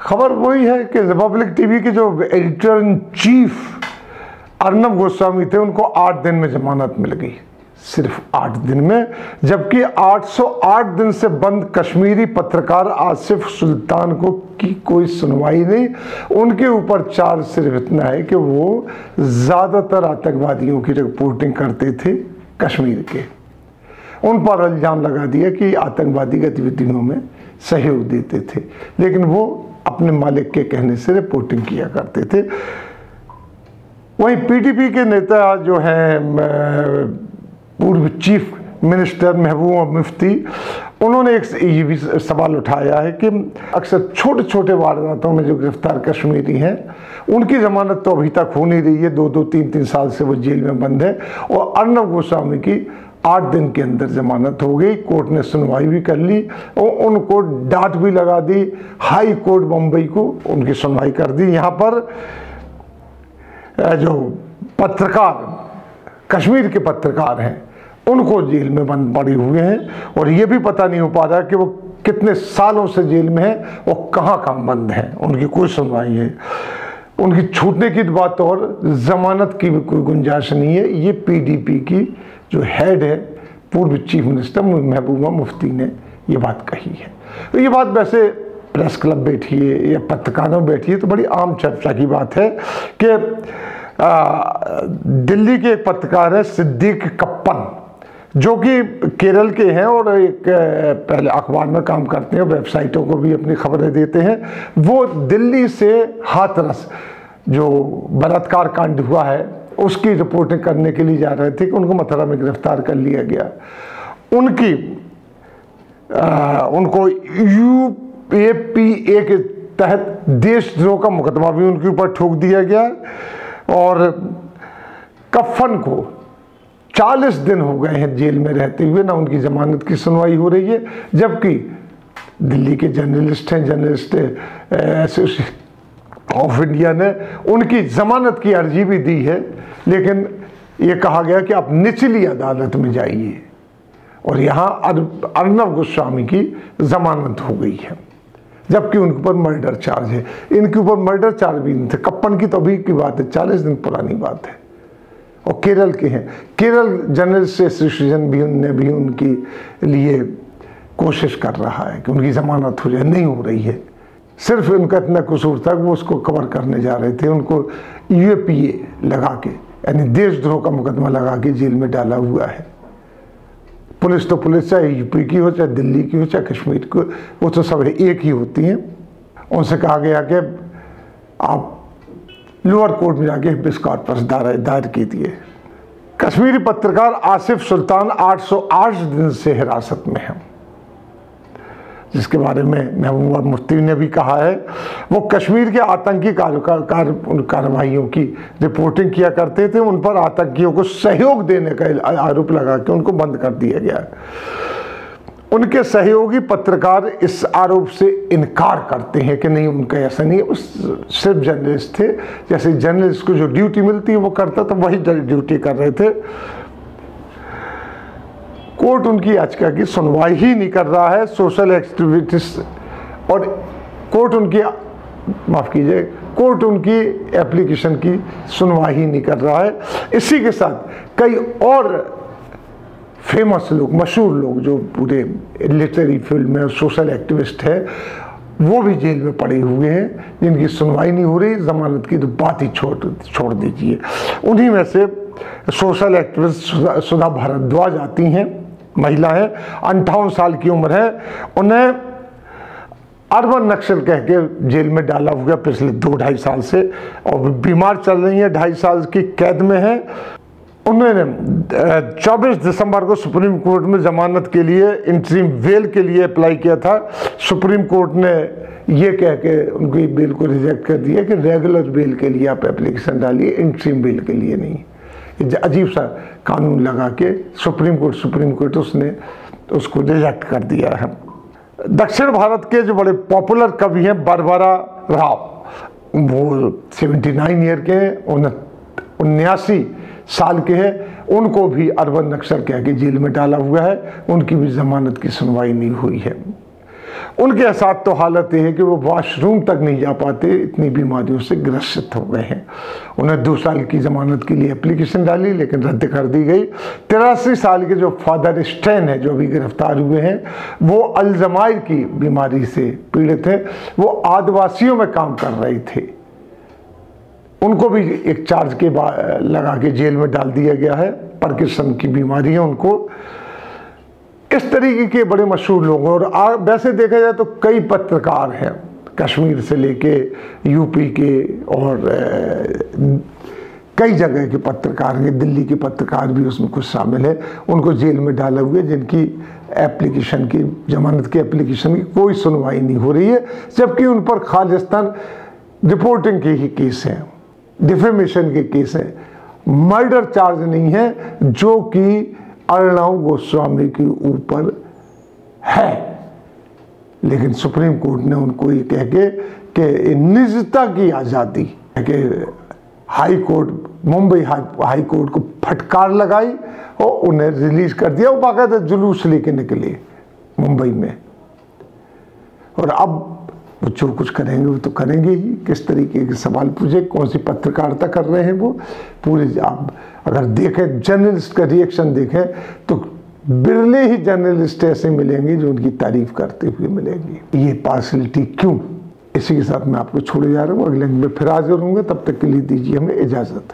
खबर वही है कि रिपब्लिक टीवी के जो editor in chief Arnab Goswami थे, उनको 8 दिन में जमानत मिल गई, सिर्फ 8 दिन में। जबकि 808 दिन से बंद कश्मीरी पत्रकार आसिफ सुल्तान को की कोई सुनवाई नहीं। उनके ऊपर चार्ज सिर्फ इतना है कि वो ज़्यादातर आतंकवादियों की रिपोर्टिंग करते थे कश्मीर के। उन पर इल्ज़ाम लगा दिया कि आतंकवादी गतिविधियों में सहयोग देते थे, लेकिन वो अपने मालिक के कहने से रिपोर्टिंग किया करते थे। वहीं पीडीपी के नेता जो हैं पूर्व चीफ मिनिस्टर महबूबा मुफ्ती, उन्होंने ये भी सवाल उठाया है कि अक्सर छोटे छोटे वारदातों में जो गिरफ्तार कश्मीरी हैं उनकी जमानत तो अभी तक हो नहीं रही है, 2-2, 3-3 साल से वो जेल में बंद है। और अर्नब गोस्वामी की 8 दिन के अंदर जमानत हो गई। कोर्ट ने सुनवाई भी कर ली और उनको डांट भी लगा दी। हाई कोर्ट बम्बई को उनकी सुनवाई कर दी। यहाँ पर जो पत्रकार कश्मीर के पत्रकार हैं उनको जेल में बंद पड़े हुए हैं और ये भी पता नहीं हो पा रहा कि वो कितने सालों से जेल में हैं और कहाँ कहाँ बंद हैं, उनकी कोई सुनवाई है। उनकी छूटने की बात और ज़मानत की भी कोई गुंजाइश नहीं है। ये पीडीपी की जो हेड है पूर्व चीफ मिनिस्टर महबूबा मुफ्ती ने ये बात कही है। तो ये बात वैसे प्रेस क्लब बैठी है या पत्रकारों में बैठी है तो बड़ी आम चर्चा की बात है कि दिल्ली के एक पत्रकार है सिद्दीक कप्पन, जो कि केरल के हैं और एक पहले अखबार में काम करते हैं, वेबसाइटों को भी अपनी खबरें देते हैं। वो दिल्ली से हाथरस जो बलात्कार कांड हुआ है उसकी रिपोर्टिंग करने के लिए जा रहे थे कि उनको मथुरा में गिरफ्तार कर लिया गया। उनको UAPA के तहत देशद्रोह का मुकदमा भी उनके ऊपर ठोक दिया गया और कफन को 40 दिन हो गए हैं जेल में रहते हुए, ना उनकी जमानत की सुनवाई हो रही है। जबकि दिल्ली के जर्नलिस्ट हैं, जर्नलिस्ट एसोसिएशन ऑफ इंडिया ने उनकी जमानत की अर्जी भी दी है, लेकिन ये कहा गया कि आप निचली अदालत में जाइए और यहाँ अर्नब गोस्वामी की जमानत हो गई है, जबकि उनके ऊपर मर्डर चार्ज है। इनके ऊपर मर्डर चार्ज भी नहीं थे। कप्पन की तो अभी की बात है, 40 दिन पुरानी बात है और केरल के हैं। केरल जर्नलिस्ट एसोसिएशन भी उनकी लिए कोशिश कर रहा है कि उनकी जमानत हो जाए, नहीं हो रही है। सिर्फ उनका इतना कसूर था कि वो उसको कवर करने जा रहे थे। उनको UAPA लगा के यानी देशद्रोह का मुकदमा लगा के जेल में डाला हुआ है। पुलिस तो पुलिस, चाहे यूपी की हो, चाहे दिल्ली की हो, चाहे कश्मीर की, वो तो सब एक ही होती हैं। उनसे कहा गया कि आप लोअर कोर्ट में जाके हाबिस कॉर्पस दायर कीजिए। कश्मीरी पत्रकार आसिफ सुल्तान 808 दिन से हिरासत में है, जिसके बारे में महबूबा मुफ्ती ने भी कहा है। वो कश्मीर के आतंकी कार्रवाइयों की रिपोर्टिंग किया करते थे। उन पर आतंकियों को सहयोग देने का आरोप लगा के उनको बंद कर दिया गया। उनके सहयोगी पत्रकार इस आरोप से इनकार करते हैं कि नहीं, उनका ऐसा नहीं है, वो सिर्फ जर्नलिस्ट थे। जैसे जर्नलिस्ट को जो ड्यूटी मिलती है वो करता, तो वही ड्यूटी कर रहे थे। कोर्ट उनकी याचिका की सुनवाई ही नहीं कर रहा है। सोशल एक्टिविटीज और कोर्ट उनकी एप्लीकेशन की सुनवाई ही नहीं कर रहा है। इसी के साथ कई और फेमस लोग, मशहूर लोग जो पूरे लिटरेरी फील्ड में सोशल एक्टिविस्ट है, वो भी जेल में पड़े हुए हैं, जिनकी सुनवाई नहीं हो रही। जमानत की तो बात ही छोड़ दीजिए। उन्हीं में से सोशल एक्टिविस्ट सुधा भारद्वाज आती हैं, महिला है, 58 साल की उम्र है। उन्हें अर्बन नक्सल कह के जेल में डाला हुआ पिछले 2-2.5 साल से और बीमार चल रही है, 2.5 साल की कैद में है। उन्होंने 24 दिसंबर को सुप्रीम कोर्ट में जमानत के लिए इंटरिम बेल के लिए अप्लाई किया था। सुप्रीम कोर्ट ने ये कह के उनकी बेल को रिजेक्ट कर दिया कि रेगुलर बेल के लिए आप एप्लीकेशन डालिए, इंटरिम बेल के लिए नहीं। अजीब सा कानून लगा के सुप्रीम कोर्ट उसने उसको रिजेक्ट कर दिया है। दक्षिण भारत के जो बड़े पॉपुलर कवि हैं बारबरा राव, वो 79 ईयर के हैं, 79 साल के हैं। उनको भी अर्बन नक्सल कह के जेल में डाला हुआ है। उनकी भी जमानत की सुनवाई नहीं हुई है। उनके साथ तो हालत ये है कि वो वॉशरूम तक नहीं जा पाते, इतनी बीमारियों से ग्रसित हो गए हैं। उन्हें 2 साल की ज़मानत के लिए एप्लीकेशन डाली लेकिन रद्द कर दी गई। 83 साल के जो फादर स्टेन है, जो अभी गिरफ्तार हुए हैं, वो अल्जाइमर की बीमारी से पीड़ित है। वो आदिवासियों में काम कर रहे थे। उनको भी एक चार्ज के लगा के जेल में डाल दिया गया है। पार्किंसन की बीमारी है उनको। इस तरीके के बड़े मशहूर लोग हैं। और वैसे देखा जाए तो कई पत्रकार हैं, कश्मीर से लेके यूपी के और कई जगह के पत्रकार हैं, दिल्ली के पत्रकार भी उसमें कुछ शामिल है। उनको जेल में डाला हुआ है, जिनकी एप्लीकेशन की, जमानत की एप्लीकेशन की कोई सुनवाई नहीं हो रही है, जबकि उन पर खालिस्तान रिपोर्टिंग के ही केस हैं, डिफेमेशन के केस हैं। मर्डर चार्ज नहीं है जो कि अर्णव गोस्वामी के ऊपर है। लेकिन सुप्रीम कोर्ट ने उनको ये कह के कि निजता की आज़ादी कि high court, Mumbai high court को फटकार लगाई और उन्हें रिलीज कर दिया। वो बाकायदा जुलूस लेके निकले मुंबई में। और अब वो जो कुछ करेंगे वो तो करेंगे ही। किस तरीके के सवाल पूछे, कौन सी पत्रकारिता कर रहे हैं वो पूरे। आप अगर देखें, जर्नलिस्ट का रिएक्शन देखें तो बिरले ही जर्नलिस्ट ऐसे मिलेंगे जो उनकी तारीफ करते हुए मिलेंगे। ये पार्शलिटी क्यों? इसी के साथ मैं आपको छोड़े जा रहा हूँ। अगले में फिर हाजिर होंगे, तब तक के लिए दीजिए हमें इजाज़त।